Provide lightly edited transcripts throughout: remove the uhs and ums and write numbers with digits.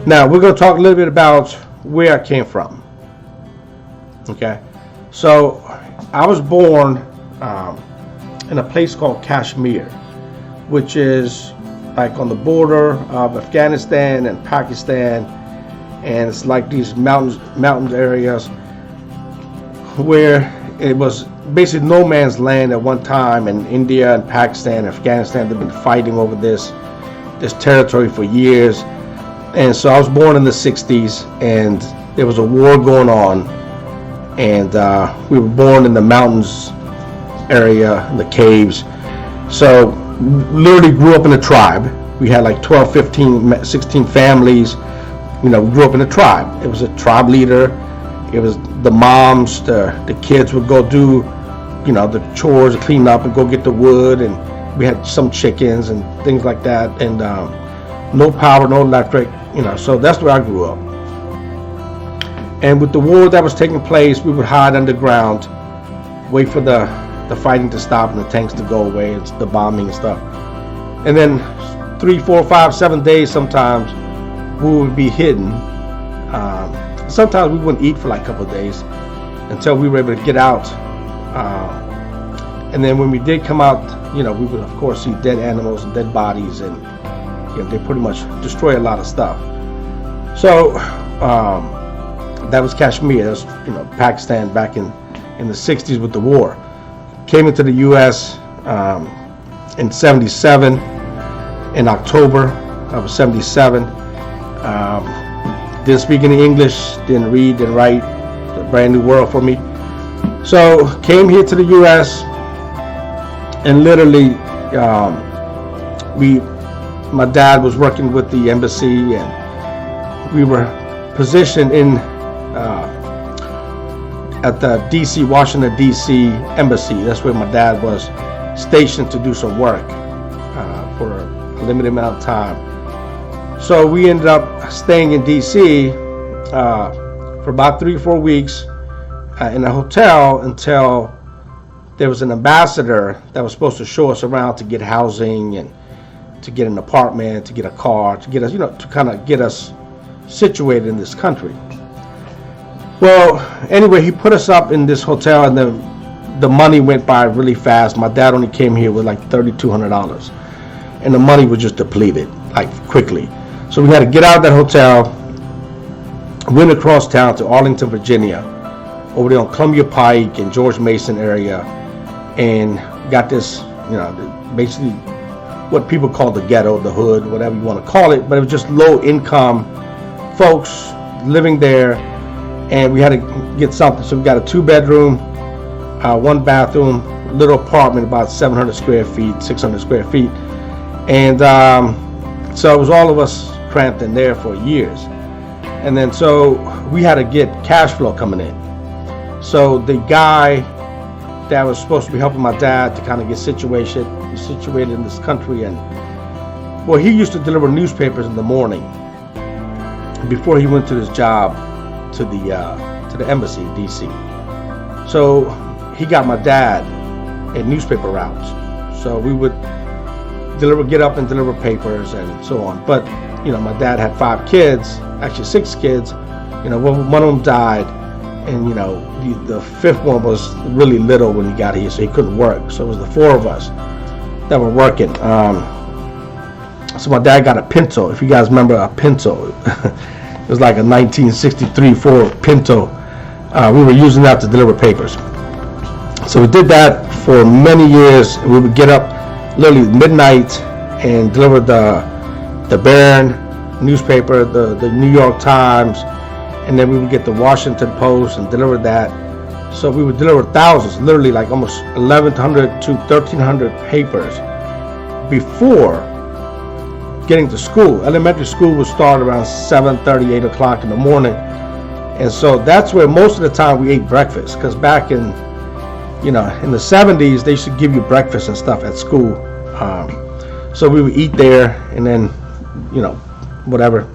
Now we're going to talk a little bit about where I came from. Okay, so I was born in a place called Kashmir, which is like on the border of Afghanistan and Pakistan, and it's like these mountains areas where it was basically no man's land at one time, and India and Pakistan and Afghanistan have been fighting over this territory for years. And so I was born in the 60s, and there was a war going on, and we were born in the mountains area, in the caves. So literally grew up in a tribe. We had like 12, 15, 16 families. We grew up in a tribe. It was a tribe leader. It was the moms, the kids would go do, the chores, clean up and go get the wood, and we had some chickens and things like that, and no power, no electric, so that's where I grew up. And with the war that was taking place, we would hide underground, wait for the fighting to stop and the tanks to go away, it's the bombing and stuff. And then 3, 4, 5, 7 days sometimes we would be hidden. Sometimes we wouldn't eat for like a couple of days until we were able to get out. And then when we did come out, we would of course see dead animals and dead bodies, and they pretty much destroy a lot of stuff. So that was Kashmir. That was Pakistan back in the 60s with the war. Came into the U.S. In 77, in October of 77. Didn't speak any English, didn't read, didn't write. It's a brand new world for me. So came here to the U.S. and literally, my dad was working with the embassy, and we were positioned at the D.C., Washington D.C. embassy. That's where my dad was stationed to do some work for a limited amount of time. So we ended up staying in D.C. For about 3 or 4 weeks in a hotel until there was an ambassador that was supposed to show us around to get housing and to get an apartment, to get a car, to get us, to kind of get us situated in this country. Well, anyway, he put us up in this hotel, and then the money went by really fast. My dad only came here with like $3,200, and the money was just depleted like quickly. So we had to get out of that hotel, went across town to Arlington, Virginia, over there on Columbia Pike and George Mason area, and got this, basically what people call the ghetto, the hood, whatever you want to call it, but it was just low income folks living there, and we had to get something. So we got a 2-bedroom, 1 bathroom, little apartment, about 700 square feet, 600 square feet, and so it was all of us cramped in there for years. And then so we had to get cash flow coming in. So the guy that was supposed to be helping my dad to kind of get situated in this country, and well, he used to deliver newspapers in the morning before he went to his job to the embassy in DC. So he got my dad a newspaper route. So we would get up and deliver papers and so on. But my dad had 5 kids, actually 6 kids. One of them died, and the 5th one was really little when he got here, so he couldn't work. So it was the 4 of us that were working. So my dad got a Pinto. If you guys remember a Pinto, it was like a 1963 Ford Pinto. We were using that to deliver papers. So we did that for many years. We would get up literally midnight and deliver the Barron newspaper, the New York Times, and then we would get the Washington Post and deliver that. So we would deliver thousands, literally like almost 1,100 to 1,300 papers before getting to school. Elementary school would start around 7:30, 8 o'clock in the morning. And so that's where most of the time we ate breakfast, because back in the 70s, they used to give you breakfast and stuff at school. So we would eat there and then, whatever,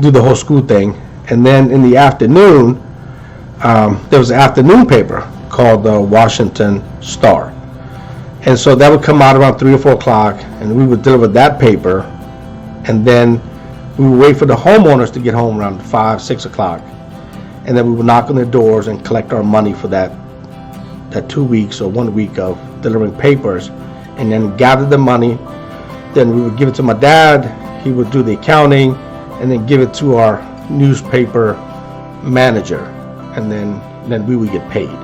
do the whole school thing. And then in the afternoon, there was an afternoon paper called the Washington Star. And so that would come out around 3 or 4 o'clock, and we would deliver that paper. And then We would wait for the homeowners to get home around 5, 6 o'clock, and then we would knock on their doors and collect our money for that 2 weeks or 1 week of delivering papers, and then gather the money. Then we would give it to my dad. He would do the accounting, and then give it to our newspaper manager, and then we would get paid.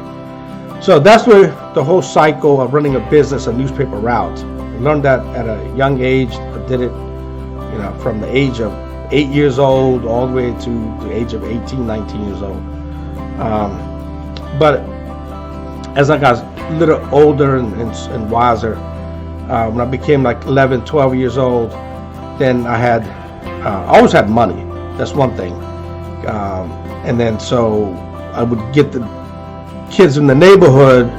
So that's where the whole cycle of running a business, a newspaper route. I learned that at a young age. I did it, from the age of 8 years old all the way to the age of 18, 19 years old. But as I got a little older and wiser, when I became like 11, 12 years old, then I always had money. That's one thing. And then so I would get the kids in the neighborhood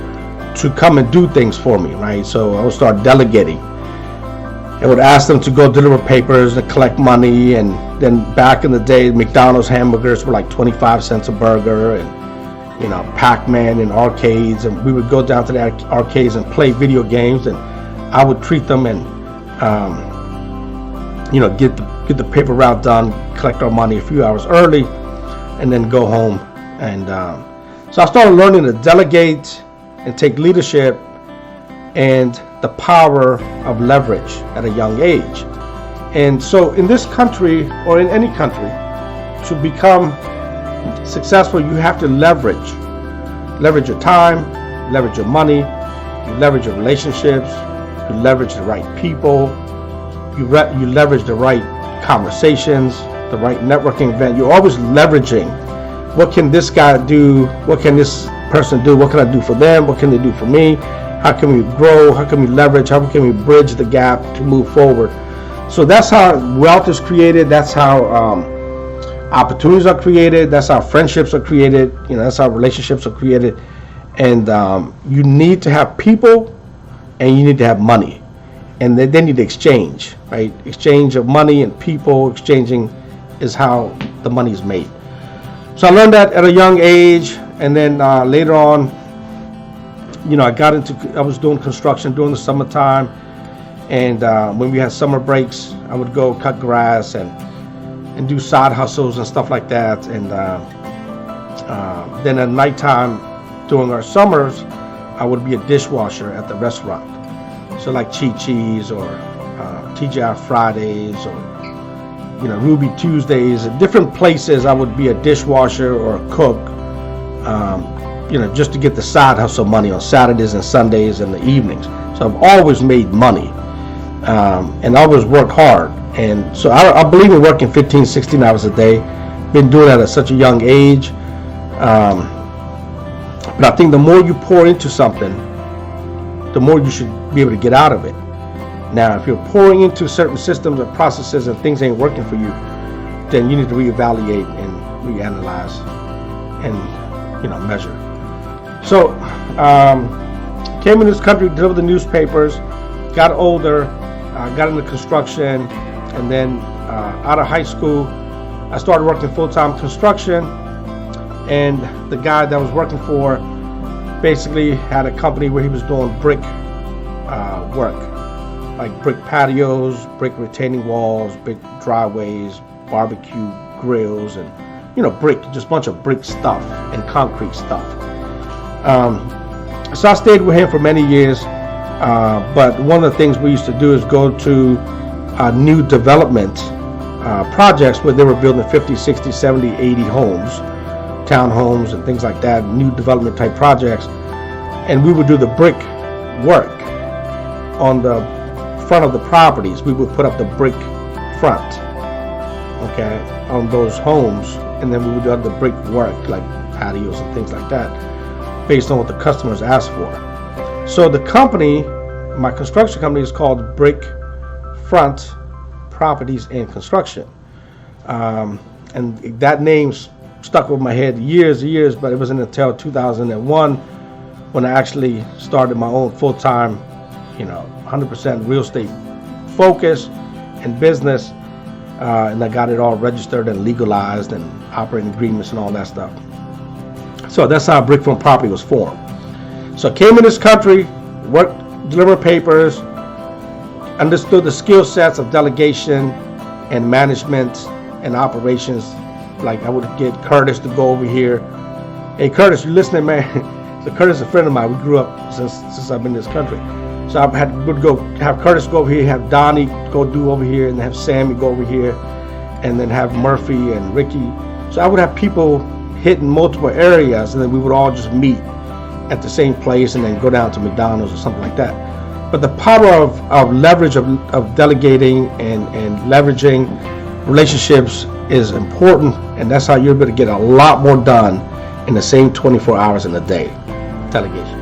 to come and do things for me, right? So I would start delegating. I would ask them to go deliver papers and collect money. And then back in the day, McDonald's hamburgers were like 25 cents a burger, and Pac-Man in arcades, and we would go down to the arcades and play video games, and I would treat them and get the paper route done, collect our money a few hours early, and then go home. And so I started learning to delegate and take leadership and the power of leverage at a young age. And so in this country, or in any country, to become successful, you have to leverage your time, leverage your money, you leverage your relationships, you leverage the right people, you leverage the right conversations, the right networking event. You're always leveraging. What can this guy do? What can this person do? What can I do for them? What can they do for me? How can we grow? How can we leverage? How can we bridge the gap to move forward? So that's how wealth is created. That's how opportunities are created. That's how friendships are created. That's how relationships are created. And you need to have people, and you need to have money, and they need to exchange, right? Exchange of money and people. Exchanging is how the money is made. So I learned that at a young age, and then later on, I was doing construction during the summertime, and when we had summer breaks, I would go cut grass and do side hustles and stuff like that. And then at nighttime, during our summers, I would be a dishwasher at the restaurant. So like Chi-Chi's or TGI Fridays or Ruby Tuesdays, at different places I would be a dishwasher or a cook, just to get the side hustle money on Saturdays and Sundays and the evenings. So I've always made money, and always worked hard. And so I believe in working 15, 16 hours a day. Been doing that at such a young age. But I think the more you pour into something, the more you should be able to get out of it. Now, if you're pouring into certain systems or processes and things ain't working for you, then you need to reevaluate and reanalyze and measure. So came in this country, delivered the newspapers, got older, got into construction, and then out of high school I started working full-time construction. And the guy that I was working for basically had a company where he was doing brick work, like brick patios, brick retaining walls, brick driveways, barbecue grills, and brick, just a bunch of brick stuff and concrete stuff. So I stayed with him for many years, but one of the things we used to do is go to new development projects where they were building 50, 60, 70, 80 homes, townhomes and things like that, new development type projects, and we would do the brick work on the front of the properties. We would put up the brick front, okay, on those homes, and then we would do the brick work like patios and things like that based on what the customers asked for. So the company, my construction company, is called Brick Front Properties and Construction, and that name's stuck with my head years, but it wasn't until 2001 when I actually started my own full-time, 100% real estate focus and business, and I got it all registered and legalized and operating agreements and all that stuff. So that's how Brick Front Property was formed. So I came in this country, worked, delivered papers, understood the skill sets of delegation, and management and operations. Like I would get Curtis to go over here. Hey Curtis, you listening, man? So Curtis is a friend of mine. We grew up since I've been in this country. So I would go have Curtis go over here, have Donnie go do over here, and have Sammy go over here, and then have Murphy and Ricky. So I would have people hitting multiple areas, and then we would all just meet at the same place and then go down to McDonald's or something like that. But the power of leverage of delegating and leveraging relationships is important, and that's how you're able to get a lot more done in the same 24 hours in a day. Delegation.